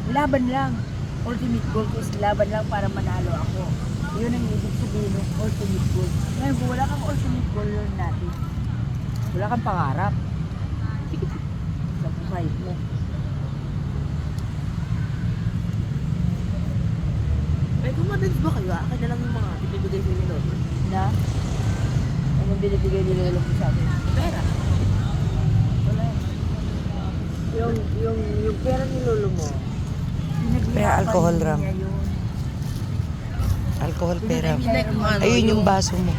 Laban lang. Ultimate goal ko is laban lang para manalo ako. Yun ang ibig sabihin ng ultimate goal. Ngayon, kung wala kang ultimate goal yun natin, wala kang pangarap. Sa buhay mo. Eh, kung madals ba kayo, akin na lang yung mga binibigay sa inyo. Na? Anong binibigay ni Lolo ko sa akin? Pera. Wala. Yung pera ni Lolo mo, Kaya alcohol, pinaghirapan Ram. niya yun. Alcohol, pera. Like, ano, Ayun yung baso mo.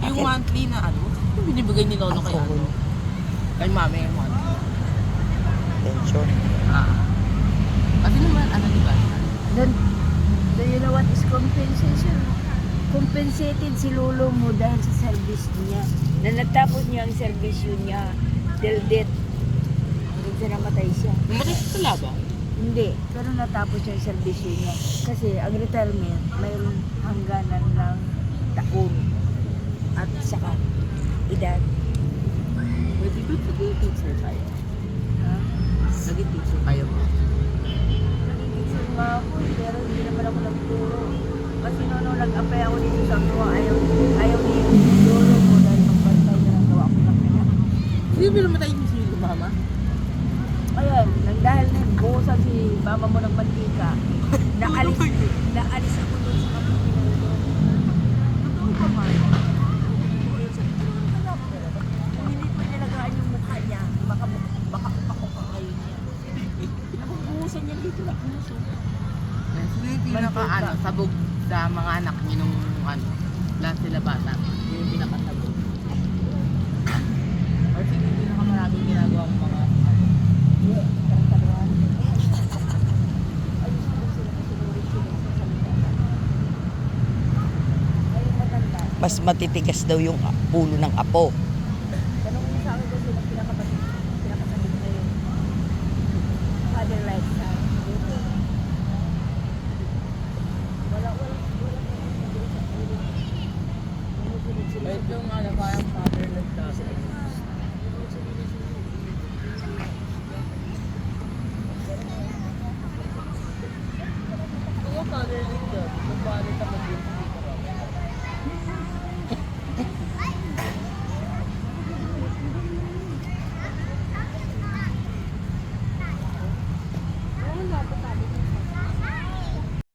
Yung monthly na ano, yung binibigay ni Lolo kay ano. Alcohol. Kay mami yung monthly. Pension. Kasi naman, ano diba? Then, do you know what is compensation? Compensated si Lolo mo dahil sa service niya. Na natapos niya ang servisyo niya till death. Hanggang sa namatay siya. Namatay siya sa laba? Hindi, pero natapos niya ang servisyo niya. Kasi ang retirement, mayroon hangganan ng taon at saka edad. Pwede ba naging teacher tayo? Ha? Naging teacher tayo mo? Nagigitsin nga ako, pero hindi naman ako nagturo. Kasi nung nag-apply ako dito sa Aqua, ayaw ni Lolo ko dahil magbantay na lang daw ako ng kanya. Hindi ba namatay yung si mama? Ayan, nang dahil na buhusan si mama mo ng mantika, naalis ako doon sa kapatid ko. Totoo pa man. Kung hindi ko nilagahan yung mukha niya, baka pakukakayin niya. Nabubuhusan niya dito na puso. Sino yung pinaka ano, sabog sa mga anak niyo nung ano, lahat sila bata? Yun yung pinakasabog. Or sino yung pinakamaraming ginagawa ng mga ano? Mas matitigas daw yung ulo ng apo. Tanong mo sa akin kung sino pinakasabog na yun. Father lifestyle. Wala. Ito yung ano, parang father nagsasabi.